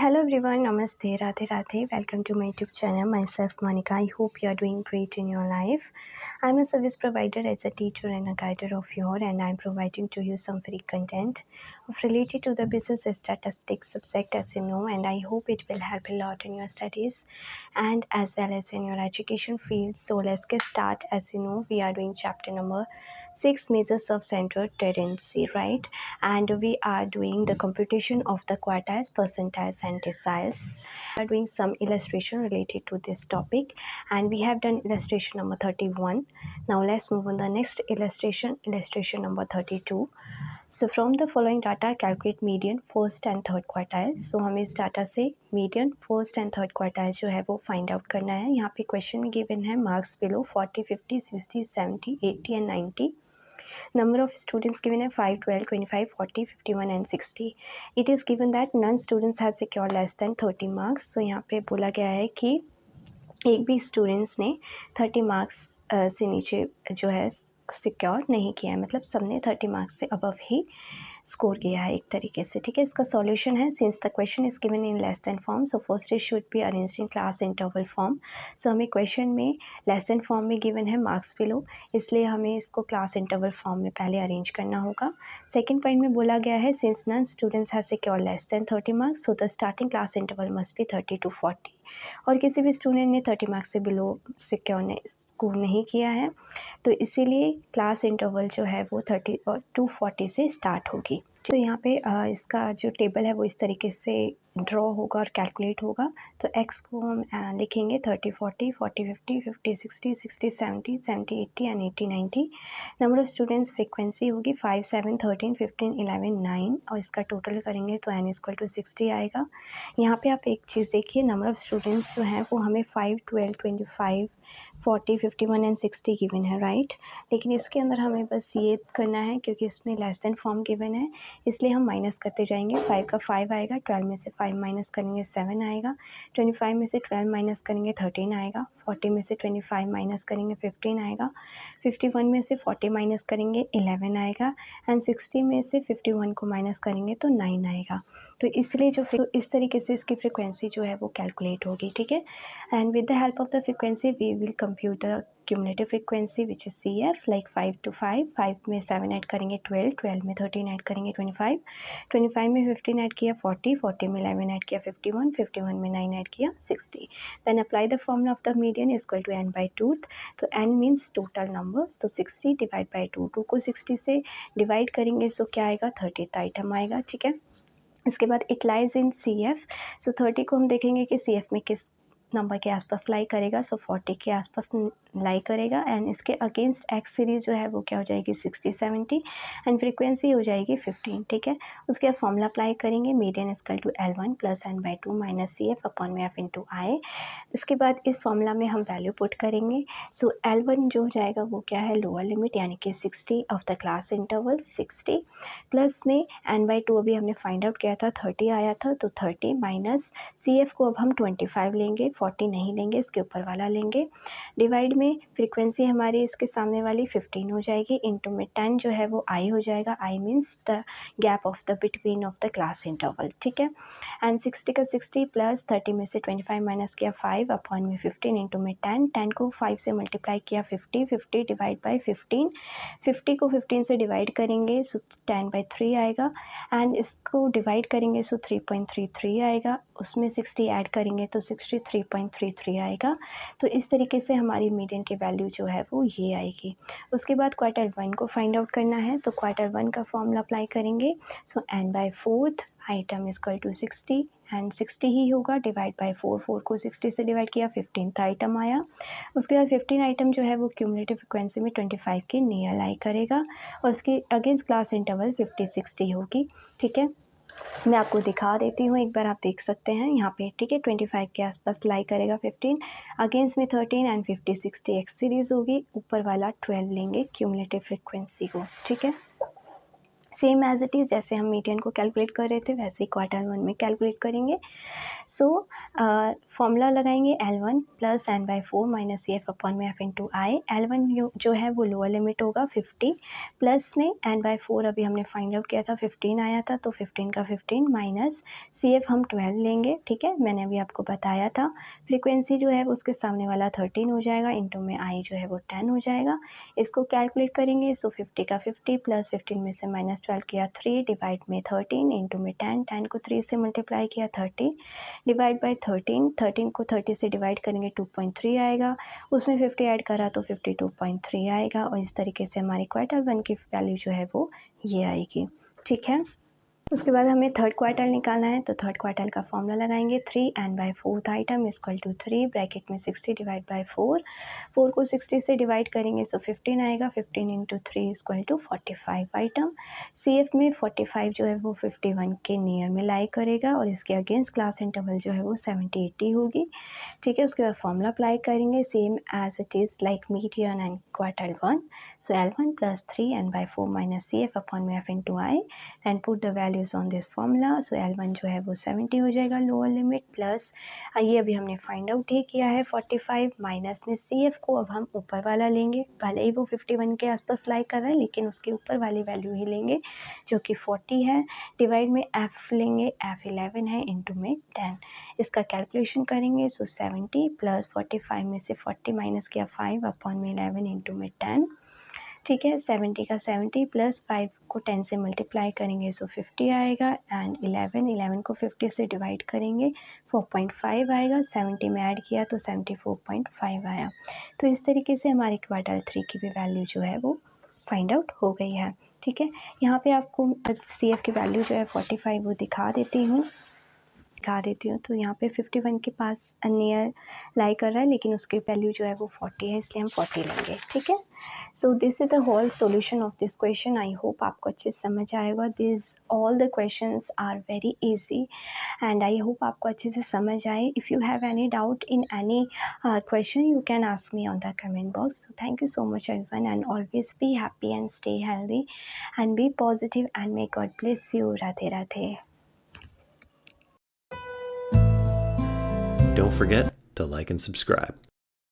Hello everyone, Namaste, Radhe Radhe. Welcome to my YouTube channel. Myself Monica. I hope you are doing great in your life. I'm a service provider as a teacher and a guider of your, and I'm providing to you some free content related to the business statistics subject, as you know, and I hope it will help a lot in your studies and as well as in your education field. So let's get started. As you know, we are doing chapter number 6, measures of central tendency, right? And we are doing the computation of the quartiles, percentiles and deciles. We are doing some illustration related to this topic, and we have done illustration number 31. Now let's move on the next illustration number 32. So from the following data calculate median, first and third quartiles. So हमें इस डाटा से median, first and third quartiles जो है वो find out करना है. यहाँ पे क्वेश्चन में गिवन है marks below 40, 50, 60, 70, 80 and 90. Number of students given है 5, 12, 25, 40, 51 and 60. It is given that none students has secured less than 30 marks. So यहाँ पे बोला गया है कि एक भी स्टूडेंट्स ने 30 मार्क्स से नीचे जो है सिक्योर नहीं किया है, मतलब सबने 30 मार्क्स से अबव ही स्कोर किया है एक तरीके से. ठीक है, इसका सॉल्यूशन है since the question is given in less than form, so first it should be arranged in class interval form. So हमें क्वेश्चन में लेस देन फॉर्म में गिवन है मार्क्स बिलो, इसलिए हमें इसको क्लास इंटरवल फॉर्म में पहले अरेंज करना होगा. सेकेंड पॉइंट में बोला गया है since none students have secure less than 30 marks, so the starting class interval must be 30 to 40. और किसी भी स्टूडेंट ने 30 मार्क्स से बिलो सिक्योर ने स्कोर नहीं किया है, तो इसीलिए क्लास इंटरवल जो है वो 30 और 240 से स्टार्ट होगी. तो यहाँ पे इसका जो टेबल है वो इस तरीके से ड्रॉ होगा और कैलकुलेट होगा. तो x को हम लिखेंगे 30, 40, 40, 50, 50, 60, 60, 70, 70, 80 and 80, 90. Number of students frequency होगी 5, 7, 13, 15, 11, 9 और इसका टोटल करेंगे तो n = 60 आएगा. यहाँ पे आप एक चीज़ देखिए, नंबर ऑफ स्टूडेंट्स जो हैं वो हमें 5, 12, 25, 40, 51 एंड 60 गिवन है, राइट. लेकिन इसके अंदर हमें बस ये करना है क्योंकि इसमें लेस देन फॉर्म गिवन है, इसलिए हम माइनस करते जाएंगे. 5 का 5 आएगा, 12 में से 5 माइनस करेंगे 7 आएगा, 25 में से 12 माइनस करेंगे 13 आएगा, 40 में से 25 माइनस करेंगे 15 आएगा, 51 में से 40 माइनस करेंगे 11 आएगा एंड 60 में से 51 को माइनस करेंगे तो 9 आएगा. तो इसलिए तो इस तरीके से इसकी फ्रिक्वेंसी जो है वो कैलकुलेट होगी. ठीक है, and with the help of the frequency we will compute the cumulative frequency which is CF, like 5 to 5, 5 में 7 ऐड करेंगे 12, 12 में 13 ऐड करेंगे 25, 25 में 15 ऐड किया 40, 40 में 11 ऐड किया 51, 51 में 9 ऐड किया 60. Then apply the formula of the median equal to n/2. तो n means total number, so 60 divide by 2. 2 को 60 से डिवाइड करेंगे सो क्या आएगा, 30th आइटम आएगा. ठीक है, इसके बाद इट लाइज इन CF. सो 30 को हम देखेंगे कि CF में किस नंबर के आसपास लाई करेगा, सो 40 के आसपास लाई करेगा एंड इसके अगेंस्ट एक्स सीरीज जो है वो क्या हो जाएगी 60, 70 एंड फ्रीक्वेंसी हो जाएगी 15. ठीक है, उसके बाद फॉर्मूला अप्लाई करेंगे, median = L1 + n/2 - CF upon में F × I. इसके बाद इस फॉर्मूला में हम वैल्यू पुट करेंगे. सो L1 जो हो जाएगा वो क्या है, लोअर लिमिट यानी कि 60 of the class interval 60 plus में n/2 अभी हमने फाइंड आउट किया था 30 आया था, तो 30 माइनस CF को अब हम 25 लेंगे, 40 नहीं लेंगे, इसके ऊपर वाला लेंगे. डिवाइड में फ्रीक्वेंसी हमारी इसके सामने वाली 15 हो जाएगी, इंटू में 10 जो है वो I हो जाएगा. I means the gap of the between of the class interval. ठीक है, एंड 60 का 60 प्लस 30 में से 25 माइनस किया 5 अपॉन में 15 इंटू में 10, 10 को 5 से मल्टीप्लाई किया 50, 50 डिवाइड बाई 15, 50 को 15 से डिवाइड करेंगे सो 10/3 आएगा एंड इसको डिवाइड करेंगे सो 3.33 आएगा, उसमें 60 ऐड करेंगे तो 63.33 आएगा. तो इस तरीके से हमारी मीडियन की वैल्यू जो है वो ये आएगी. उसके बाद क्वार्टर 1 को फाइंड आउट करना है, तो क्वार्टर 1 का फॉर्मूला अप्लाई करेंगे. सो n/4 आइटम = 60 एंड 60 ही होगा, डिवाइड बाई 4, 4 को 60 से डिवाइड किया 15th आइटम आया. उसके बाद 15 आइटम जो है वो क्यूमुलेटिव फ्रिक्वेंसी में 25 के नियर लाई करेगा और उसकी अगेंस्ट क्लास इंटरवल 50, 60 होगी. ठीक है, मैं आपको दिखा देती हूँ, एक बार आप देख सकते हैं यहाँ पे. ठीक है, 25 के आसपास लाई करेगा 15, अगेंस्ट में 13 एंड 50, 60 एक्स सीरीज होगी, ऊपर वाला 12 लेंगे क्यूमुलेटिव फ्रिक्वेंसी को. ठीक है, सेम एज इट इज़ जैसे हम मीडियन को कैलकुलेट कर रहे थे वैसे ही क्वार्टाइल 1 में कैलकुलेट करेंगे। सो फॉर्मूला लगाएंगे L1 plus n/4 minus CF/f into आई। L1 जो है वो लोअर लिमिट होगा 50 प्लस में n/4 अभी हमने फाइंड आउट किया था 15 आया था, तो 15 का 15 माइनस CF हम 12 लेंगे, ठीक है, मैंने अभी आपको बताया था। फ्रीक्वेंसी जो है उसके सामने वाला 13 हो जाएगा, इंटू में आई जो है वो 10 हो जाएगा। इसको कैलकुलेट करेंगे, सो 50 का 50 प्लस 15 में से माइनस 12 किया 3 डिवाइड में 13 इंटू में 10, 10 को 3 से मल्टीप्लाई किया 30 डिवाइड बाय 13, 13 को 30 से डिवाइड करेंगे 2.3 आएगा, उसमें 50 ऐड करा तो 52.3 आएगा, और इस तरीके से हमारी क्वार्टाइल 1 की वैल्यू जो है वो ये आएगी, ठीक है। उसके बाद हमें थर्ड क्वार्टाइल निकालना है, तो थर्ड क्वार्टाइल का फॉर्मूला लगाएंगे 3n/4 item equal to 3 bracket में 60 डिवाइड बाय 4, 4 को 60 से डिवाइड करेंगे सो 15 आएगा, 15 into 3 equal to 45 item. CF में 45 जो है वो 51 के नियर में लाई करेगा, और इसके अगेंस्ट क्लास इंटरवल जो है वो 70-80 होगी, ठीक है। उसके बाद फॉर्मूला अप्लाई करेंगे same as it is like median and quartile 1, so L1 plus 3n/4 minus CF/f into I and put the values on this formula. So L1 जो है वो 70 हो जाएगा लोअर लिमिट, प्लस ये अभी हमने फाइंड आउट ही किया है 45 माइनस में CF को अब हम ऊपर वाला लेंगे, भले ही वो 51 के आसपास लाई कर रहा है लेकिन उसके ऊपर वाली वैल्यू ही लेंगे जो कि 40 है, डिवाइड में F लेंगे, F 11 है, इंटू में 10। इसका कैलकुलेशन करेंगे, सो 70 प्लस 45 में से 40 माइनस किया 5 अपॉन में 11 इंटू में 10, ठीक है। 70 का 70 प्लस 5 को 10 से मल्टीप्लाई करेंगे सो 50 आएगा, एंड 11 को 50 से डिवाइड करेंगे 4.5 आएगा, 70 में ऐड किया तो 74.5 आया। तो इस तरीके से हमारी क्वार्टाइल 3 की भी वैल्यू जो है वो फाइंड आउट हो गई है, ठीक है। यहाँ पे आपको CF की वैल्यू जो है 45 वो दिखा देती हूँ, तो यहाँ पे 51 के पास नियर लाई कर रहा है लेकिन उसकी वैल्यू जो है वो 40 है, इसलिए हम 40 लेंगे, ठीक है। So this is the whole solution of this question. I hope आपको अच्छे से समझ आएगा। This all the questions are very easy and I hope आपको अच्छे से समझ आए। If you have any doubt in any question you can ask me on the comment box. Thank you so much everyone and always be happy and stay healthy and be positive and may God bless you. Radhe Radhe. Don't forget to like and subscribe.